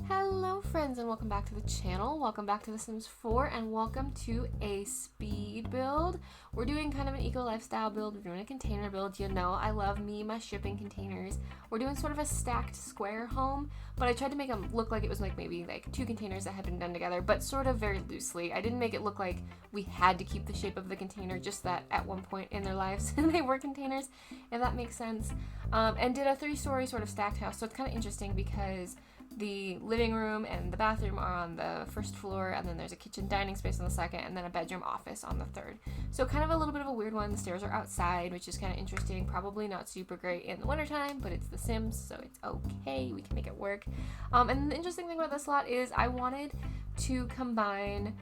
Hello friends and welcome back to the channel. Welcome back to The Sims 4 and welcome to a speed build. We're doing kind of an eco lifestyle build. We're doing a container build. You know I love my shipping containers. We're doing sort of a stacked square home, but I tried to make them look like it was maybe two containers that had been done together, but sort of very loosely. I didn't make it look like we had to keep the shape of the container, just that at one point in their lives they were containers, if that makes sense. And did a 3-story sort of stacked house, so it's kind of interesting because the living room and the bathroom are on the first floor, and then there's a kitchen dining space on the second, and then a bedroom office on the third. So kind of a little bit of a weird one. The stairs are outside, which is kind of interesting. Probably not super great in the wintertime, but it's The Sims, so it's okay. We can make it work. And the interesting thing about this lot is I wanted to combine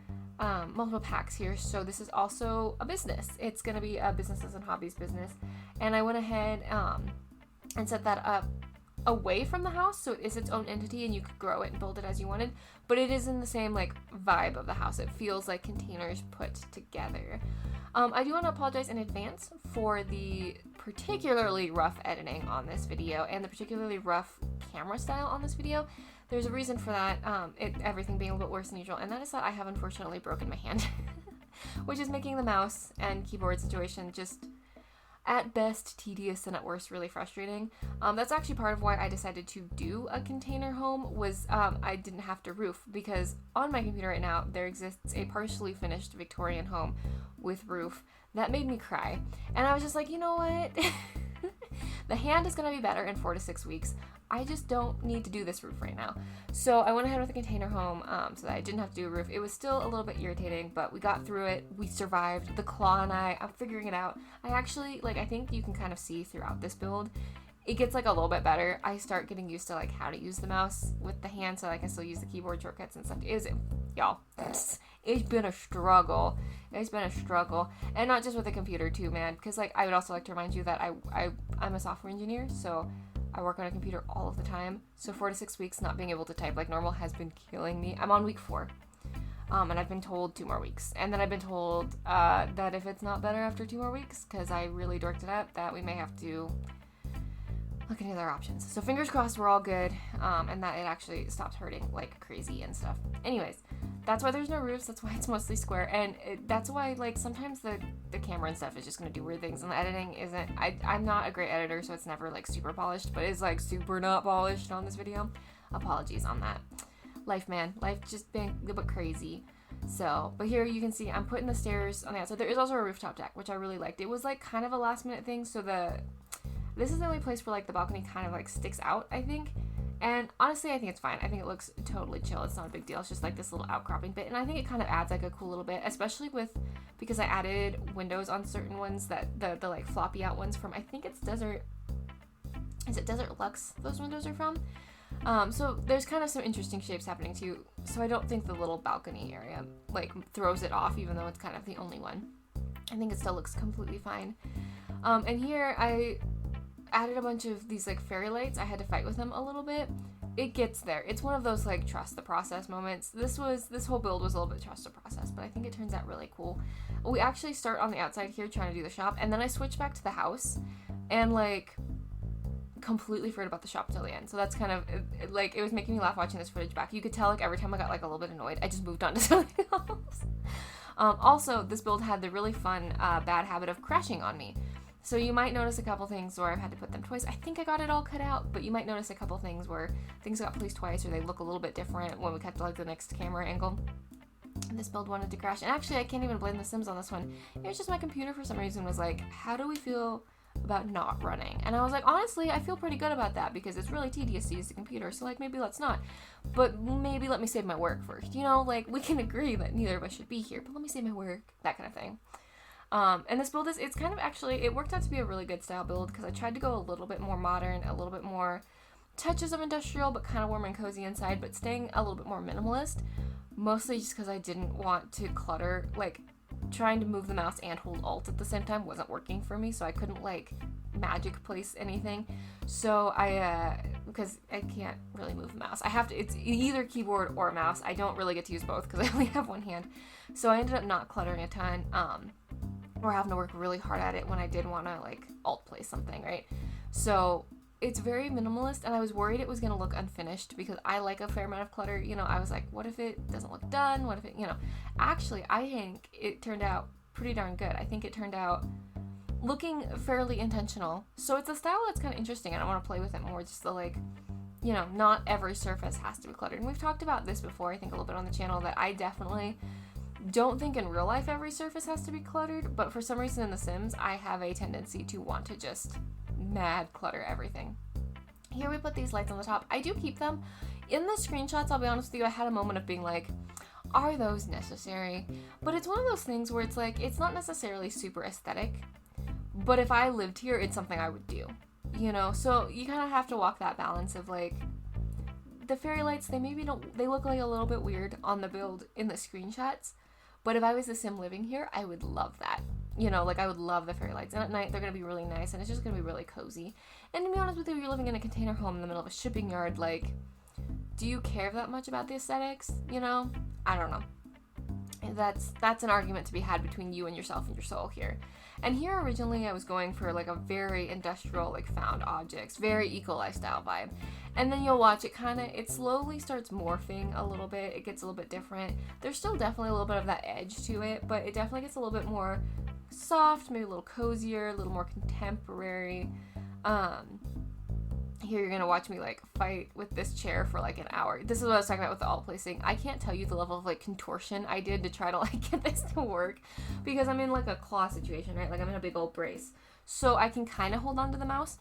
multiple packs here. So this is also a business. It's going to be a businesses and hobbies business. And I went ahead and set that up away from the house, so it is its own entity and you could grow it and build it as you wanted, but it is in the same vibe of the house. It feels like containers put together. I do want to apologize in advance for the particularly rough editing on this video and the particularly rough camera style on this video. There's a reason for that, everything being a little bit worse than usual, and that is that I have unfortunately broken my hand, which is making the mouse and keyboard situation just at best tedious and at worst really frustrating. That's actually part of why I decided to do a container home, was I didn't have to roof, because on my computer right now there exists a partially finished Victorian home with roof that made me cry, and I was just like, you know what, the hand is going to be better in 4 to 6 weeks. I just don't need to do this roof right now. So I went ahead with a container home so that I didn't have to do a roof. It was still a little bit irritating, but we got through it. We survived. The claw and I'm figuring it out. I actually, I think you can kind of see throughout this build, it gets a little bit better. I start getting used to how to use the mouse with the hand so I can still use the keyboard shortcuts and stuff. Y'all, it's been a struggle. It's been a struggle. And not just with the computer too, man, because I would also like to remind you that I'm a software engineer, so I work on a computer all of the time, so 4 to 6 weeks not being able to type like normal has been killing me. I'm on week 4, and I've been told 2 more weeks, and then I've been told that if it's not better after 2 more weeks, because I really dorked it up, that we may have to look into other options. So fingers crossed we're all good, and that it actually stops hurting like crazy and stuff. Anyways, that's why there's no roofs, that's why it's mostly square, and that's why sometimes the camera and stuff is just gonna do weird things, and the editing isn't, I'm not a great editor, so it's never super polished, but it's super not polished on this video. Apologies on that. Life, man, life just being a bit crazy. So, but here you can see I'm putting the stairs on the outside. There is also a rooftop deck, which I really liked. It was kind of a last minute thing, so this is the only place where the balcony kind of sticks out, I think. And honestly, I think it's fine. I think it looks totally chill. It's not a big deal. It's just this little outcropping bit. And I think it kind of adds a cool little bit, especially because I added windows on certain ones, that the floppy out ones from, I think it's Desert Lux those windows are from. So there's kind of some interesting shapes happening too. So I don't think the little balcony area throws it off, even though it's kind of the only one. I think it still looks completely fine. And here I added a bunch of these fairy lights. I had to fight with them a little bit. It gets there. It's one of those trust the process moments. This whole build was a little bit trust the process, but I think it turns out really cool. We actually start on the outside here trying to do the shop, and then I switch back to the house and completely forgot about the shop till the end. So that's kind of it was making me laugh watching this footage back. You could tell every time I got a little bit annoyed, I just moved on to something else. Also, this build had the really fun bad habit of crashing on me. So you might notice a couple things where I've had to put them twice. I think I got it all cut out, but you might notice a couple things where things got placed twice or they look a little bit different when we cut to the next camera angle. And this build wanted to crash. And actually, I can't even blame The Sims on this one. It was just my computer for some reason was how do we feel about not running? And I was honestly, I feel pretty good about that because it's really tedious to use the computer. So maybe let's not. But maybe let me save my work first. We can agree that neither of us should be here, but let me save my work. That kind of thing. And this build it's kind of it worked out to be a really good style build because I tried to go a little bit more modern, a little bit more touches of industrial, but kind of warm and cozy inside, but staying a little bit more minimalist, mostly just because I didn't want to clutter. Trying to move the mouse and hold Alt at the same time wasn't working for me, so I couldn't magic place anything. So because I can't really move the mouse. It's either keyboard or mouse. I don't really get to use both because I only have one hand. So I ended up not cluttering a ton. Or having to work really hard at it when I did want to Alt place something, right? So it's very minimalist, and I was worried it was going to look unfinished because I like a fair amount of clutter. You know, I was like, what if it doesn't look done? What if it, you know, actually, I think it turned out pretty darn good. I think it turned out looking fairly intentional. So it's a style that's kind of interesting, and I want to play with it more. Just the like, you know, not every surface has to be cluttered. And we've talked about this before, I think a little bit on the channel, that I definitely don't think in real life every surface has to be cluttered, but for some reason in The Sims, I have a tendency to want to just mad clutter everything. Here we put these lights on the top. I do keep them. In the screenshots, I'll be honest with you, I had a moment of being like, are those necessary? But it's one of those things where it's like, it's not necessarily super aesthetic, but if I lived here, it's something I would do, you know? So you kind of have to walk that balance of like, the fairy lights, they maybe don't, they look like a little bit weird on the build in the screenshots, but if I was a sim living here, I would love that. You know, like I would love the fairy lights. And at night, they're going to be really nice, and it's just going to be really cozy. And to be honest with you, you're living in a container home in the middle of a shipping yard. Like, do you care that much about the aesthetics? You know? I don't know. That's an argument to be had between you and yourself and your soul here. And here originally I was going for like a very industrial, like found objects, very eco lifestyle vibe. And then you'll watch it slowly starts morphing a little bit. It gets a little bit different. There's still definitely a little bit of that edge to it, but it definitely gets a little bit more soft, maybe a little cozier, a little more contemporary. Here you're gonna watch me like fight with this chair for like an hour. This is what I was talking about with the alt placing. I can't tell you the level of like contortion I did to try to like get this to work, because I'm in like a claw situation, right? Like I'm in a big old brace. So I can kind of hold on to the mouse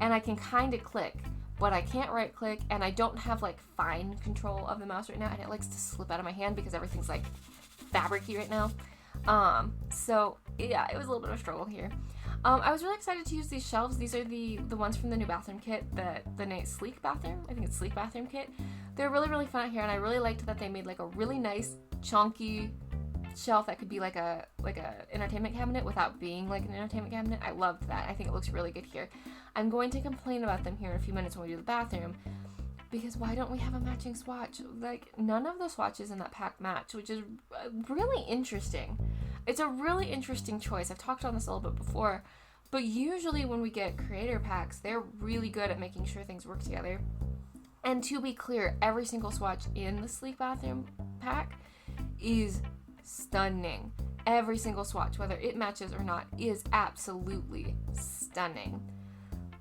and I can kind of click, but I can't right click, and I don't have like fine control of the mouse right now, and it likes to slip out of my hand because everything's like fabricy right now. So yeah, it was a little bit of a struggle here. I was really excited to use these shelves. These are the ones from the new bathroom kit, the Sleek bathroom. I think it's Sleek bathroom kit. They're really, really fun out here, and I really liked that they made like a really nice, chunky shelf that could be like a entertainment cabinet without being like an entertainment cabinet. I loved that. I think it looks really good here. I'm going to complain about them here in a few minutes when we do the bathroom, because why don't we have a matching swatch? Like, none of the swatches in that pack match, which is really interesting. It's a really interesting choice. I've talked on this a little bit before, but usually when we get creator packs, they're really good at making sure things work together. And to be clear, every single swatch in the Sleek bathroom pack is stunning. Every single swatch, whether it matches or not, is absolutely stunning.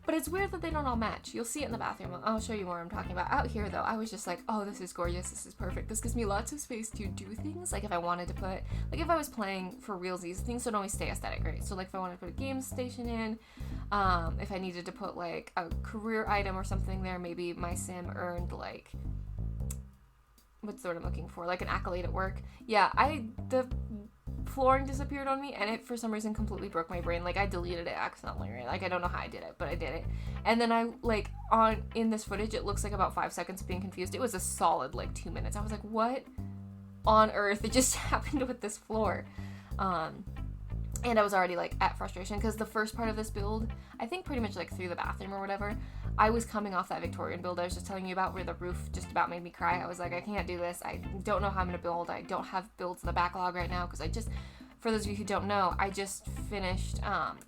But it's weird that they don't all match. You'll see it in the bathroom. I'll show you more I'm talking about. Out here, though, I was just like, oh, this is gorgeous. This is perfect. This gives me lots of space to do things. Like, if I wanted to put, like, if I was playing for realsies, things don't always stay aesthetic, right? So, like, if I wanted to put a game station in, if I needed to put, like, a career item or something there, maybe my sim earned, like, what's the word I'm looking for? Like, an accolade at work. Yeah, the flooring disappeared on me, and it for some reason completely broke my brain. Like, I deleted it accidentally, right? Like, I don't know how I did it, but I did it. And then I like in this footage, it looks like about 5 seconds of being confused. It was a solid like 2 minutes. I was like, what on earth it just happened with this floor? And I was already like at frustration because the first part of this build, I think pretty much like through the bathroom or whatever, I was coming off that Victorian build I was just telling you about, where the roof just about made me cry. I was like, I can't do this. I don't know how I'm going to build. I don't have builds in the backlog right now because for those of you who don't know, I just finished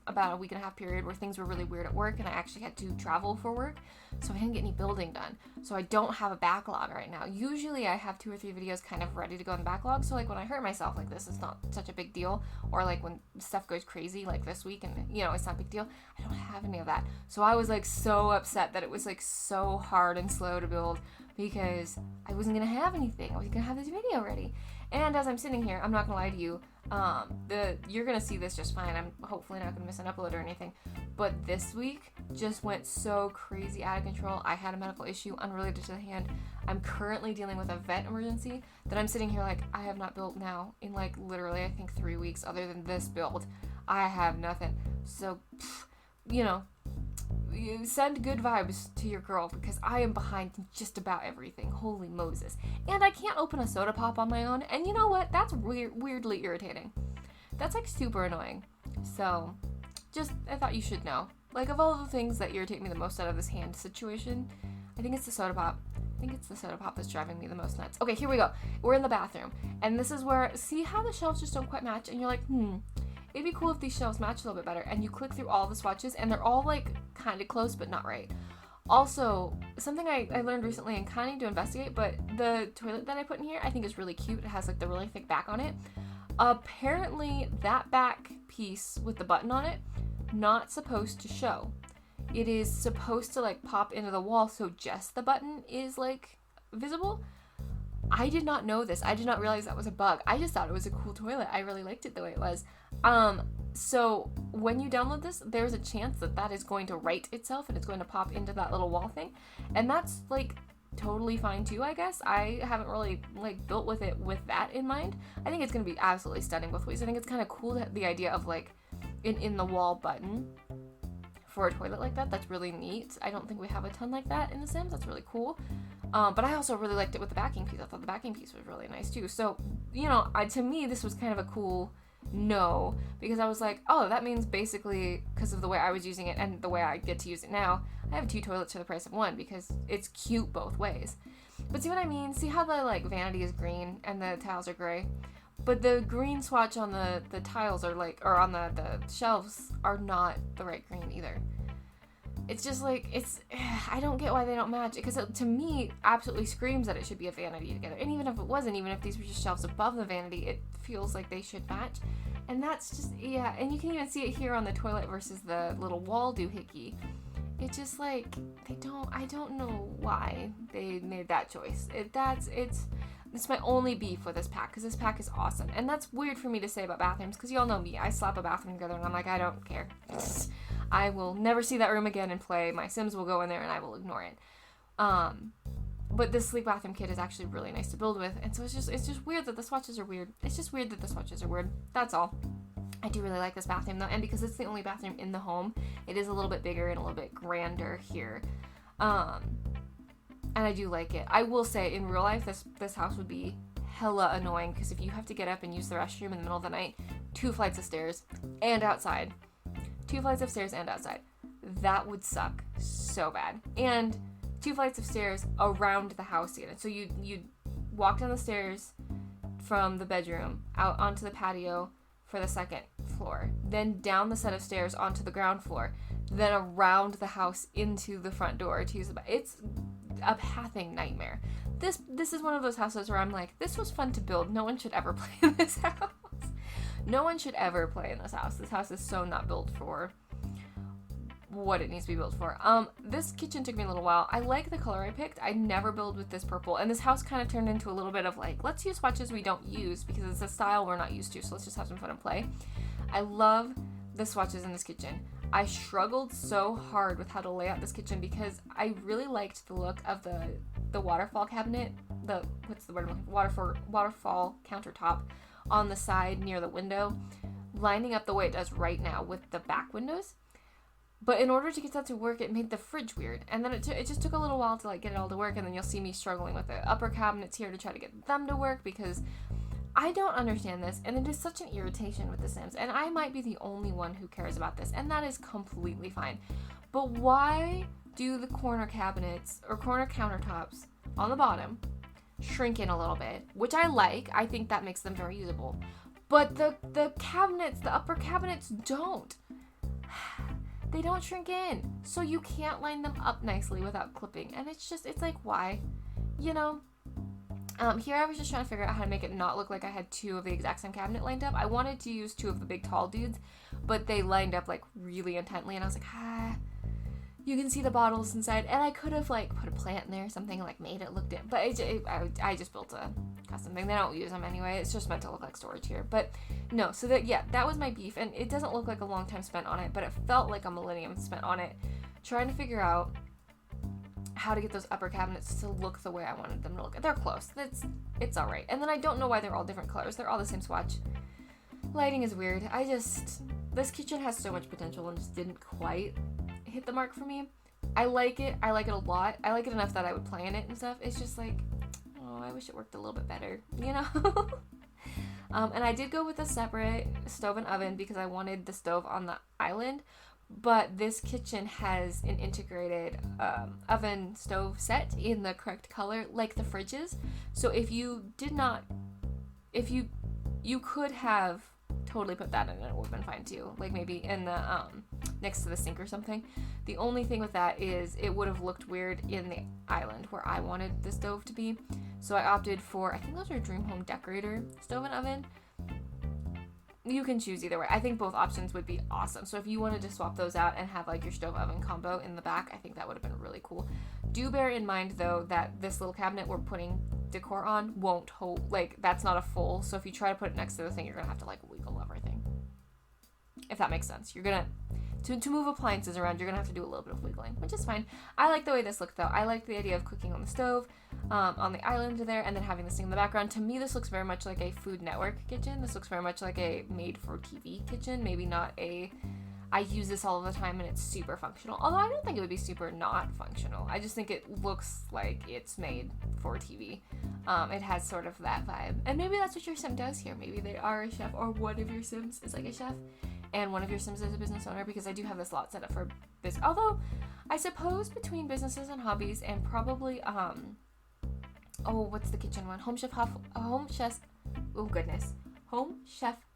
about a week and a half period where things were really weird at work, and I actually had to travel for work, so I didn't get any building done. So I don't have a backlog right now. Usually I have 2 or 3 videos kind of ready to go in the backlog, so like when I hurt myself like this, it's not such a big deal, or like when stuff goes crazy like this week and, you know, it's not a big deal. I don't have any of that. So I was like so upset that it was like so hard and slow to build because I wasn't going to have anything. I wasn't going to have this video ready. And as I'm sitting here, I'm not going to lie to you, you're going to see this just fine. I'm hopefully not going to miss an upload or anything. But this week just went so crazy out of control. I had a medical issue unrelated to the hand. I'm currently dealing with a vet emergency that I'm sitting here like, I have not built now in like literally I think 3 weeks other than this build. I have nothing. So, you know, you send good vibes to your girl because I am behind just about everything. Holy Moses. And I can't open a soda pop on my own. And you know what? That's weirdly irritating. That's like super annoying. So just, I thought you should know. Like, of all the things that irritate me the most out of this hand situation, I think it's the soda pop. I think it's the soda pop that's driving me the most nuts. Okay, here we go. We're in the bathroom. And this is where, see how the shelves just don't quite match? And you're like, it'd be cool if these shelves match a little bit better. And you click through all the swatches and they're all like kind of close, but not right. Also, something I learned recently and kind of need to investigate, but the toilet that I put in here I think is really cute. It has like the really thick back on it. Apparently that back piece with the button on it, not supposed to show. It is supposed to like pop into the wall, so just the button is like visible. I did not know this. I did not realize that was a bug. I just thought it was a cool toilet. I really liked it the way it was. So when you download this, there's a chance that that is going to right itself and it's going to pop into that little wall thing. And that's like totally fine too, I guess. I haven't really like built with it with that in mind. I think it's going to be absolutely stunning both ways. I think it's kind of cool that the idea of like an in the wall button for a toilet like that. That's really neat. I don't think we have a ton like that in The Sims. That's really cool. But I also really liked it with the backing piece. I thought the backing piece was really nice too. So, you know, to me, this was kind of a cool no, because I was like, oh, that means basically, because of the way I was using it and the way I get to use it now, I have 2 toilets for the price of 1 because it's cute both ways. But see what I mean? See how the like vanity is green and the tiles are gray? But the green swatch on the tiles are like, or on the shelves are not the right green either. It's just like, I don't get why they don't match it, because to me, absolutely screams that it should be a vanity together. And even if it wasn't, even if these were just shelves above the vanity, it feels like they should match. And that's just, yeah, and you can even see it here on the toilet versus the little wall doohickey. It just like, I don't know why they made that choice. It's my only beef with this pack, because this pack is awesome. And that's weird for me to say about bathrooms, because y'all know me. I slap a bathroom together and I'm like, I don't care. I will never see that room again and play. My Sims will go in there and I will ignore it. But this sleek bathroom kit is actually really nice to build with. And so it's just weird that the swatches are weird. It's just weird that the swatches are weird. That's all. I do really like this bathroom though. And because it's the only bathroom in the home, it is a little bit bigger and a little bit grander here. And I do like it. I will say, in real life, this house would be hella annoying, because if you have to get up and use the restroom in the middle of the night, 2 flights of stairs and outside. 2 flights of stairs and outside. That would suck so bad. And 2 flights of stairs around the house again. So you walk down the stairs from the bedroom out onto the patio for the 2nd floor, then down the set of stairs onto the ground floor, then around the house into the front door to use the it's a pathing nightmare. This is one of those houses where I'm like, this was fun to build. No one should ever play in this house. No one should ever play in this house. This house is so not built for what it needs to be built for. This kitchen took me a little while. I like the color I picked. I never build with this purple. And this house kind of turned into a little bit of like, let's use swatches we don't use because it's a style we're not used to. So let's just have some fun and play. I love the swatches in this kitchen. I struggled so hard with how to lay out this kitchen because I really liked the look of the waterfall cabinet, waterfall countertop on the side near the window, lining up the way it does right now with the back windows. But in order to get that to work, it made the fridge weird. And then it just took a little while to like get it all to work, and then you'll see me struggling with the upper cabinets here to try to get them to work because I don't understand this, and it is such an irritation with The Sims, and I might be the only one who cares about this, and that is completely fine. But why do the corner cabinets or corner countertops on the bottom shrink in a little bit, which I like. I think that makes them very usable. But the cabinets, the upper cabinets don't. They don't shrink in, so you can't line them up nicely without clipping, and it's like, why? You know? Here I was just trying to figure out how to make it not look like I had 2 of the exact same cabinet lined up. I wanted to use 2 of the big tall dudes, but they lined up like really intently, and I was like, you can see the bottles inside, and I could have like put a plant in there or something and like made it look different, but I just built a custom thing. They don't use them anyway. It's just meant to look like storage here. But no, so that was my beef, and it doesn't look like a long time spent on it, but it felt like a millennium spent on it trying to figure out how to get those upper cabinets to look the way I wanted them to look. They're close. It's all right. And then I don't know why they're all different colors. They're all the same swatch. Lighting is weird. This kitchen has so much potential and just didn't quite hit the mark for me. I like it. I like it a lot. I like it enough that I would play in it and stuff. It's just like, oh, I wish it worked a little bit better, you know? And I did go with a separate stove and oven because I wanted the stove on the island, but this kitchen has an integrated oven stove set in the correct color, like the fridges. So if you did not, you could have totally put that in and it would have been fine too. Like maybe in the, next to the sink or something. The only thing with that is it would have looked weird in the island where I wanted the stove to be. So I opted for, I think those are Dream Home Decorator stove and oven. You can choose either way. I think both options would be awesome. So if you wanted to swap those out and have like your stove oven combo in the back, I think that would have been really cool. Do bear in mind though that this little cabinet we're putting decor on won't hold, like that's not a full. So if you try to put it next to the thing, you're gonna have to like wiggle everything. If that makes sense. You're gonna, to move appliances around, you're gonna have to do a little bit of wiggling, which is fine. I like the way this looked though. I like the idea of cooking on the stove, on the island there, and then having this thing in the background. To me, this looks very much like a Food Network kitchen. This looks very much like a made-for-TV kitchen. Maybe not a, I use this all the time and it's super functional. Although I don't think it would be super not functional. I just think it looks like it's made for TV. It has sort of that vibe. And maybe that's what your sim does here. Maybe they are a chef, or one of your sims is like a chef. And one of your sims is a business owner, because I do have this lot set up for business. Although, I suppose between businesses and hobbies and probably, what's the kitchen one? Home Chef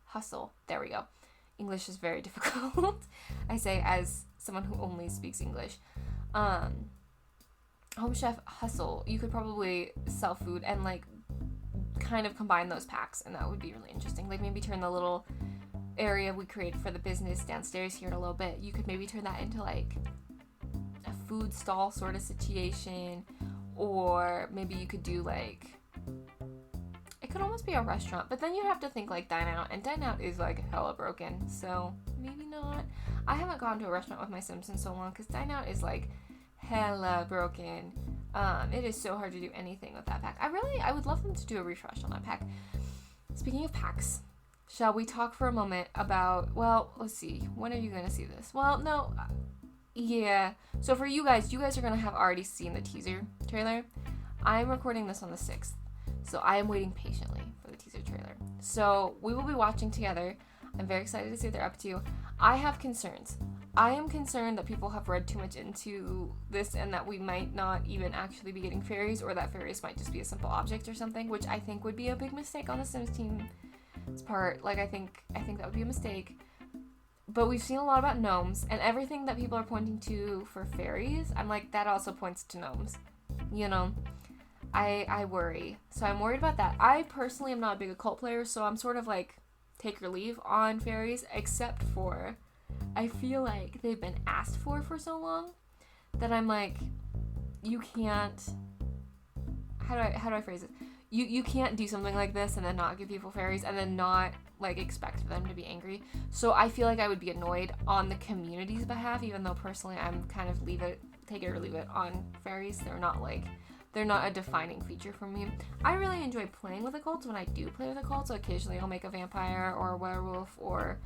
Hustle. There we go. English is very difficult. I say as someone who only speaks English. Home Chef Hustle, you could probably sell food and like kind of combine those packs, and that would be really interesting. Like maybe turn the little area we created for the business downstairs here in a little bit, you could maybe turn that into like a food stall sort of situation, or maybe you could do like, it could almost be a restaurant, but then you'd have to think like dine out, and dine out is like hella broken, so maybe not. I haven't gone to a restaurant with my sims in so long, because dine out is like hella broken. It is so hard to do anything with that pack. I would love them to do a refresh on that pack. Speaking of packs, shall we talk for a moment about, well, let's see, when are you going to see this? Well, no, yeah. So for you guys are going to have already seen the teaser trailer. I'm recording this on the 6th, so I am waiting patiently for the teaser trailer. So we will be watching together. I'm very excited to see what they're up to. I have concerns. I am concerned that people have read too much into this and that we might not even actually be getting fairies, or that fairies might just be a simple object or something, which I think would be a big mistake on the Sims team part. Like I think that would be a mistake. But we've seen a lot about gnomes, and everything that people are pointing to for fairies, I'm like, that also points to gnomes. You know, I worry. So I'm worried about that. I personally am not a big occult player, so I'm sort of like take or leave on fairies, except for I feel like they've been asked for so long that I'm like, you can't, how do I phrase it? You can't do something like this and then not give people fairies and then not like expect them to be angry. So I feel like I would be annoyed on the community's behalf, even though personally I'm kind of take it or leave it on fairies. They're not a defining feature for me. I really enjoy playing with occults when I do play with occults. So occasionally I'll make a vampire or a werewolf or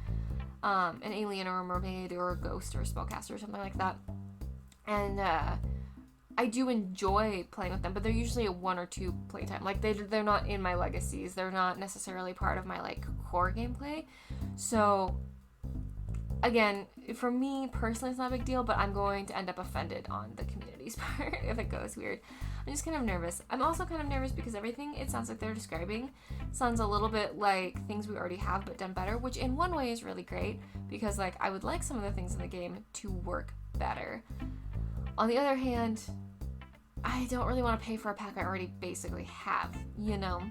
an alien or a mermaid or a ghost or a spellcaster or something like that. And I do enjoy playing with them, but they're usually a 1 or 2 playtime. Like they're not in my legacies. They're not necessarily part of my like core gameplay. So again, for me personally, it's not a big deal, but I'm going to end up offended on the community's part if it goes weird. I'm just kind of nervous. I'm also kind of nervous because everything it sounds like they're describing sounds a little bit like things we already have but done better, which in one way is really great because like I would like some of the things in the game to work better. On the other hand, I don't really want to pay for a pack I already basically have, you know?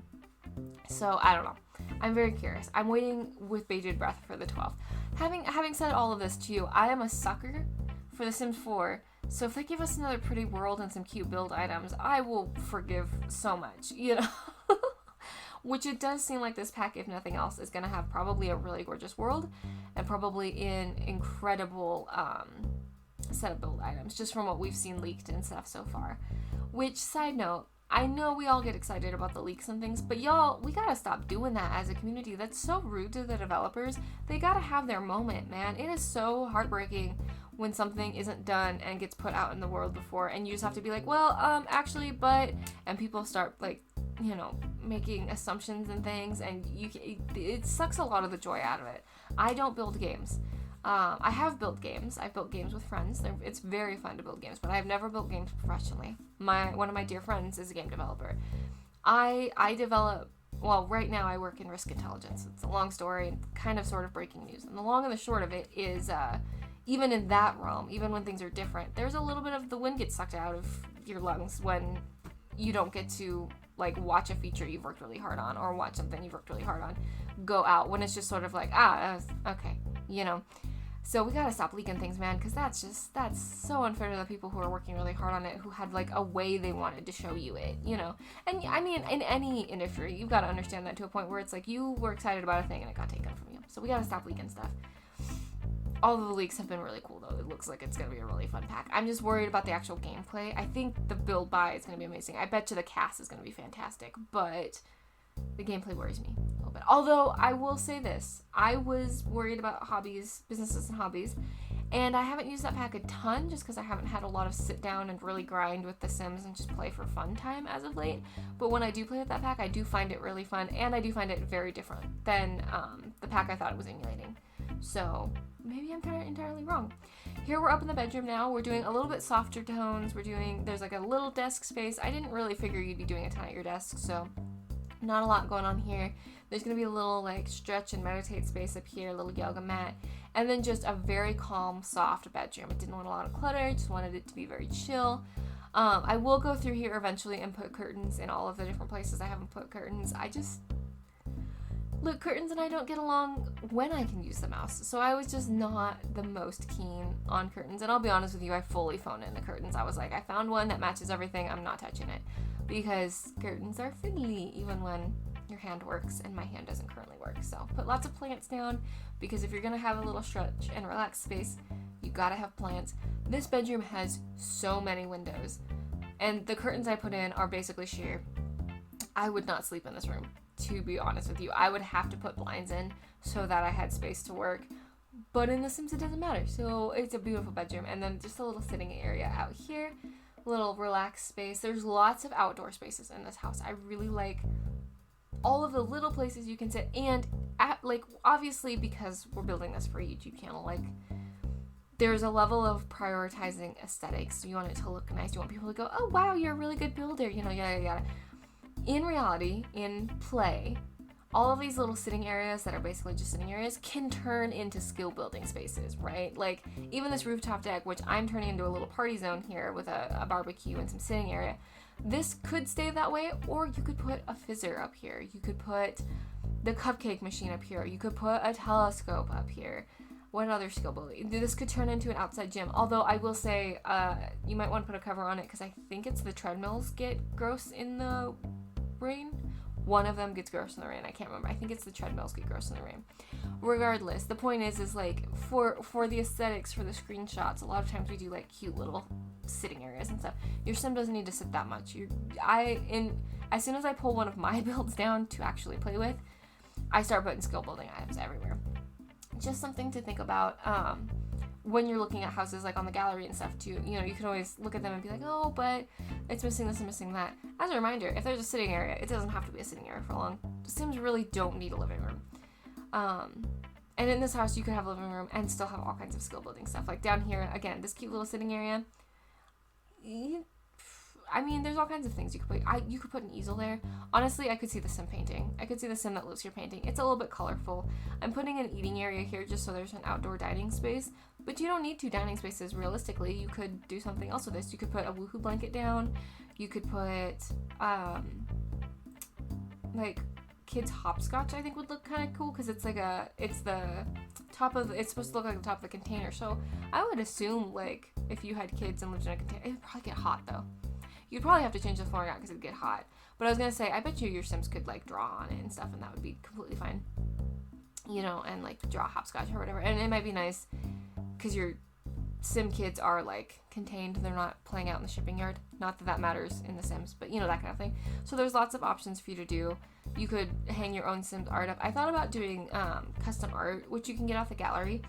So, I don't know. I'm very curious. I'm waiting with bated breath for the 12th. Having said all of this to you, I am a sucker for The Sims 4, so if they give us another pretty world and some cute build items, I will forgive so much, you know? Which it does seem like this pack, if nothing else, is going to have probably a really gorgeous world and probably an incredible set of build items, just from what we've seen leaked and stuff so far. Which, side note, I know we all get excited about the leaks and things, but y'all, we gotta stop doing that as a community. That's so rude to the developers. They gotta have their moment, man. It is so heartbreaking when something isn't done and gets put out in the world before, and you just have to be like, well, actually, but, and people start, like, you know, making assumptions and things, and it sucks a lot of the joy out of it. I don't build games. I have built games. I've built games with friends. It's very fun to build games, but I've never built games professionally. One of my dear friends is a game developer. I develop well, right now I work in risk intelligence. It's a long story, kind of sort of breaking news. And the long and the short of it is, even in that realm, even when things are different, there's a little bit of the wind gets sucked out of your lungs when you don't get to, like, watch a feature you've worked really hard on or watch something you've worked really hard on go out, when it's just sort of like, okay, you know. So we gotta stop leaking things, man, because that's so unfair to the people who are working really hard on it, who had, like, a way they wanted to show you it, you know. And, I mean, in any industry, you've got to understand that to a point where it's like you were excited about a thing and it got taken from you. So we gotta stop leaking stuff. All of the leaks have been really cool, though. It looks like it's going to be a really fun pack. I'm just worried about the actual gameplay. I think the build buy is going to be amazing. I bet you the cast is going to be fantastic, but the gameplay worries me a little bit. Although, I will say this. I was worried about hobbies, businesses and hobbies, and I haven't used that pack a ton just because I haven't had a lot of sit down and really grind with The Sims and just play for fun time as of late. But when I do play with that pack, I do find it really fun, and I do find it very different than the pack I thought it was emulating. So maybe I'm entirely wrong. Here we're up in the bedroom now. We're doing a little bit softer tones. There's like a little desk space. I didn't really figure you'd be doing a ton at your desk, so not a lot going on here. There's going to be a little like stretch and meditate space up here, a little yoga mat, and then just a very calm, soft bedroom. I didn't want a lot of clutter. I just wanted it to be very chill. I will go through here eventually and put curtains in all of the different places I haven't put curtains. Look, curtains and I don't get along when I can use the mouse, so I was just not the most keen on curtains, and I'll be honest with you, I fully phoned in the curtains. I was like, I found one that matches everything, I'm not touching it, because curtains are fiddly, even when your hand works, and my hand doesn't currently work. So put lots of plants down, because if you're going to have a little stretch and relax space, you gotta have plants. This bedroom has so many windows, and the curtains I put in are basically sheer. I would not sleep in this room. To be honest with you, I would have to put blinds in so that I had space to work, but in The Sims it doesn't matter. So it's a beautiful bedroom, and then just a little sitting area out here, little relaxed space. There's lots of outdoor spaces in this house. I really like all of the little places you can sit, and like obviously because we're building this for a YouTube channel, like there's a level of prioritizing aesthetics. You want it to look nice. You want people to go, oh wow, you're a really good builder, you know, yada yada. In reality, in play, all of these little sitting areas that are basically just sitting areas can turn into skill building spaces, right? Like even this rooftop deck, which I'm turning into a little party zone here with a barbecue and some sitting area, this could stay that way, or you could put a fizzer up here. You could put the cupcake machine up here. You could put a telescope up here. What other skill building? This could turn into an outside gym. Although I will say, you might want to put a cover on it because I think it's the treadmills get gross in the rain. One of them gets gross in the rain. I can't remember. I think it's the treadmills get gross in the rain. Regardless, the point is like for the aesthetics, for the screenshots, a lot of times we do like cute little sitting areas and stuff. Your sim doesn't need to sit that much. As soon as I pull one of my builds down to actually play with, I start putting skill building items everywhere. Just something to think about when you're looking at houses like on the gallery and stuff too. You know, you can always look at them and be like, oh, but it's missing this and missing that. As a reminder, if there's a sitting area, it doesn't have to be a sitting area for long. Sims really don't need a living room. And in this house, you could have a living room and still have all kinds of skill building stuff. Like down here, again, this cute little sitting area. I mean, there's all kinds of things you could put. You could put an easel there. Honestly, I could see the sim painting. I could see the sim that lives here painting. It's a little bit colorful. I'm putting an eating area here just so there's an outdoor dining space. But you don't need 2 dining spaces realistically. You could do something else with this. You could put a woohoo blanket down. You could put, like, kids hopscotch, I think would look kind of cool because it's supposed to look like the top of the container. So I would assume, like, if you had kids and lived in a container, it'd probably get hot though. You'd probably have to change the flooring out because it'd get hot. But I was going to say, I bet you your Sims could, like, draw on it and stuff, and that would be completely fine. You know, and, like, draw hopscotch or whatever. And it might be nice because your Sim kids are, like, contained. They're not playing out in the shipping yard. Not that that matters in The Sims, but, you know, that kind of thing. So there's lots of options for you to do. You could hang your own Sims art up. I thought about doing custom art, which you can get off the gallery,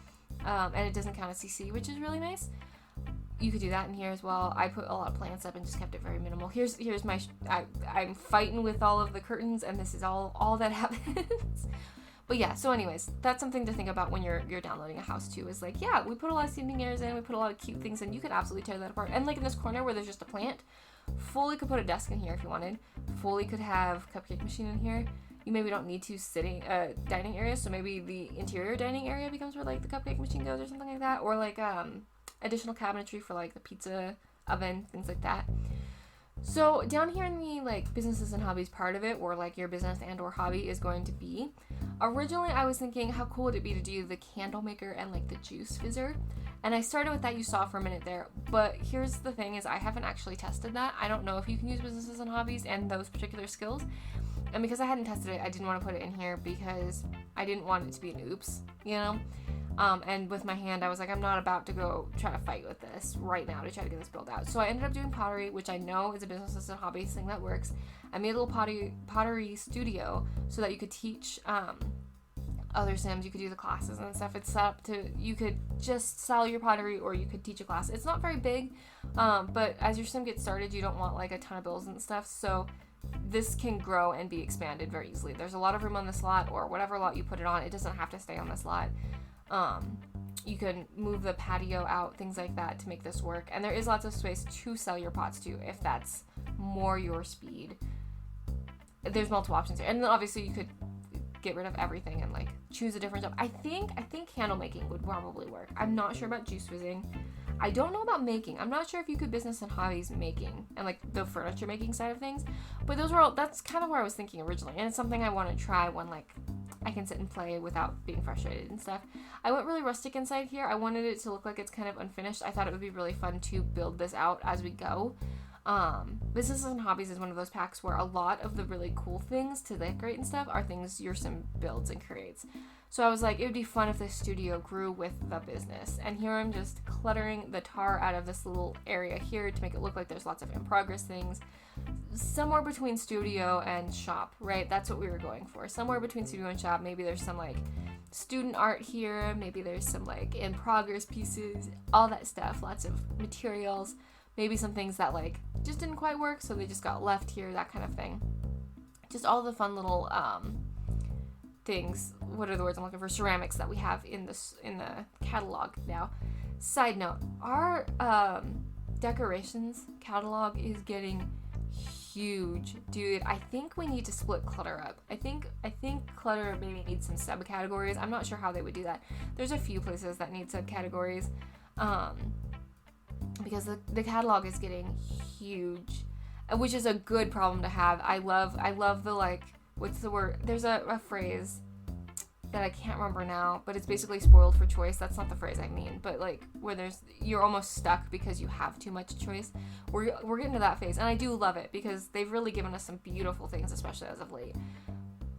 and it doesn't count as CC, which is really nice. You could do that in here as well. I put a lot of plants up and just kept it very minimal. Here's my, I'm fighting with all of the curtains, and this is all that happens. But yeah, so anyways, that's something to think about when you're downloading a house too, is like, yeah, we put a lot of seating areas in, we put a lot of cute things in, you could absolutely tear that apart. And like in this corner where there's just a plant, fully could put a desk in here if you wanted, fully could have cupcake machine in here. you maybe don't need two sitting dining areas, so maybe the interior dining area becomes where like the cupcake machine goes or something like that, or like additional cabinetry for like the pizza oven, things like that. So down here in the like businesses and hobbies part of it, or like your business and or hobby is going to be, originally I was thinking how cool would it be to do the candle maker and like the juice fizzer, and I started with that, you saw for a minute there, but here's the thing is I haven't actually tested that. I don't know if you can use businesses and hobbies and those particular skills, and because I hadn't tested it, I didn't want to put it in here because I didn't want it to be an oops, you know. And with my hand, I was like, I'm not about to go try to fight with this right now to try to get this built out. So I ended up doing pottery, which I know is a business and hobbies thing that works. I made a little pottery studio so that you could teach other Sims. You could do the classes and stuff. It's set up to, you could just sell your pottery or you could teach a class. It's not very big, but as your Sim gets started, you don't want like a ton of bills and stuff. So this can grow and be expanded very easily. There's a lot of room on this lot, or whatever lot you put it on. It doesn't have to stay on this lot. You can move the patio out, things like that to make this work. And there is lots of space to sell your pots to if that's more your speed. There's multiple options here. And then obviously you could get rid of everything and like choose a different job. I think candle making would probably work. I'm not sure about juice fizzing. I don't know about making. I'm not sure if you could business and hobbies making and like the furniture making side of things. But that's kind of where I was thinking originally. And it's something I want to try when like I can sit and play without being frustrated and stuff. I went really rustic inside here. I wanted it to look like it's kind of unfinished. I thought it would be really fun to build this out as we go. Businesses and hobbies is one of those packs where a lot of the really cool things to decorate and stuff are things your Sim builds and creates. So I was like, it would be fun if this studio grew with the business. And here I'm just cluttering the tar out of this little area here to make it look like there's lots of in progress things. Somewhere between studio and shop, right? That's what we were going for. Somewhere between studio and shop. Maybe there's some like student art here. Maybe there's some like in progress pieces, all that stuff. Lots of materials. Maybe some things that like just didn't quite work, so they just got left here, that kind of thing. Just all the fun little things. What are the words I'm looking for? Ceramics that we have in the catalog now. Side note, our decorations catalog is getting huge, dude. I think we need to split clutter up. I think clutter maybe needs some subcategories. I'm not sure how they would do that. There's a few places that need subcategories, because the catalog is getting huge, which is a good problem to have. I love the like, what's the word? There's a phrase that I can't remember now, but it's basically spoiled for choice. That's not the phrase I mean, but like where you're almost stuck because you have too much choice. We're getting to that phase, and I do love it because they've really given us some beautiful things, especially as of late.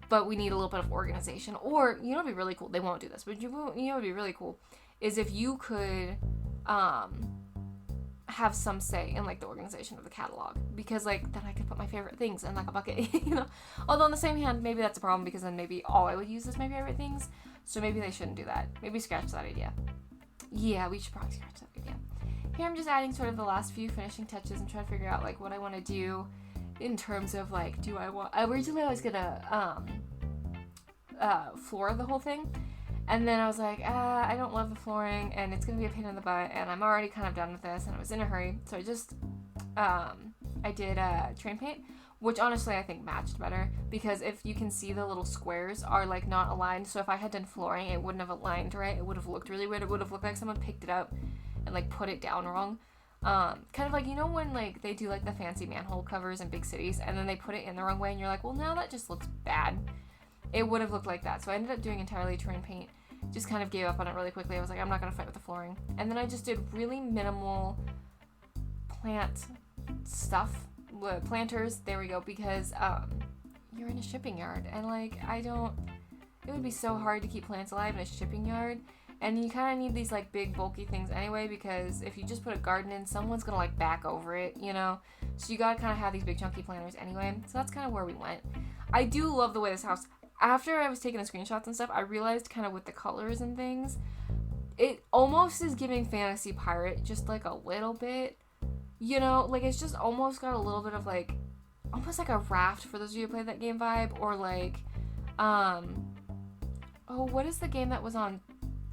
But we need a little bit of organization. Or, you know what'd be really cool? They won't do this, but you know what'd be really cool is if you could have some say in like the organization of the catalog, because like then I could put my favorite things in like a bucket, you know. Although on the same hand, maybe that's a problem because then maybe all I would use is my favorite things, so maybe they shouldn't do that. Maybe scratch that idea. Yeah, we should probably scratch that idea. Here I'm just adding sort of the last few finishing touches and trying to figure out like what I want to do in terms of like, originally I was gonna floor the whole thing. And then I was like, I don't love the flooring, and it's going to be a pain in the butt, and I'm already kind of done with this, and I was in a hurry. So I just, I did train paint, which honestly I think matched better, because if you can see, the little squares are like not aligned. So if I had done flooring, it wouldn't have aligned right. It would have looked really weird. It would have looked like someone picked it up and like put it down wrong. Kind of like, you know when like they do like the fancy manhole covers in big cities, and then they put it in the wrong way, and you're like, well, now that just looks bad. It would have looked like that. So I ended up doing entirely terrain paint. Just kind of gave up on it really quickly. I was like, I'm not going to fight with the flooring. And then I just did really minimal plant stuff. Planters, there we go. Because you're in a shipping yard. And like, it would be so hard to keep plants alive in a shipping yard. And you kind of need these like big bulky things anyway, because if you just put a garden in, someone's going to like back over it, you know? So you got to kind of have these big chunky planters anyway. So that's kind of where we went. I do love the way this house... After I was taking the screenshots and stuff, I realized kind of with the colors and things, it almost is giving Fantasy Pirate just like a little bit, you know, like it's just almost got a little bit of like, almost like a Raft for those of you who played that game vibe, or like, what is the game that was on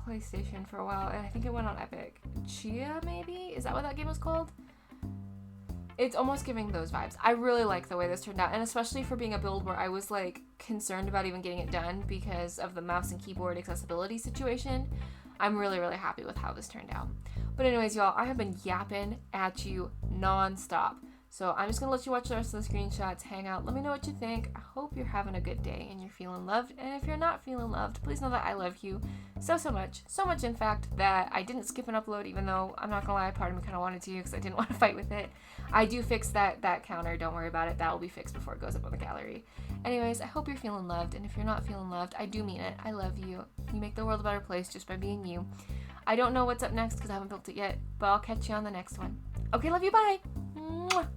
PlayStation for a while, and I think it went on Epic? Chia, maybe? Is that what that game was called? It's almost giving those vibes. I really like the way this turned out, and especially for being a build where I was like concerned about even getting it done because of the mouse and keyboard accessibility situation. I'm really, really happy with how this turned out. But anyways, y'all, I have been yapping at you non-stop. So I'm just going to let you watch the rest of the screenshots, hang out, let me know what you think. I hope you're having a good day and you're feeling loved. And if you're not feeling loved, please know that I love you so much. So much, in fact, that I didn't skip an upload, even though I'm not going to lie, part of me kind of wanted to because I didn't want to fight with it. I do fix that counter. Don't worry about it. That will be fixed before it goes up on the gallery. Anyways, I hope you're feeling loved. And if you're not feeling loved, I do mean it. I love you. You make the world a better place just by being you. I don't know what's up next because I haven't built it yet, but I'll catch you on the next one. Okay, love you. Bye. Mwah.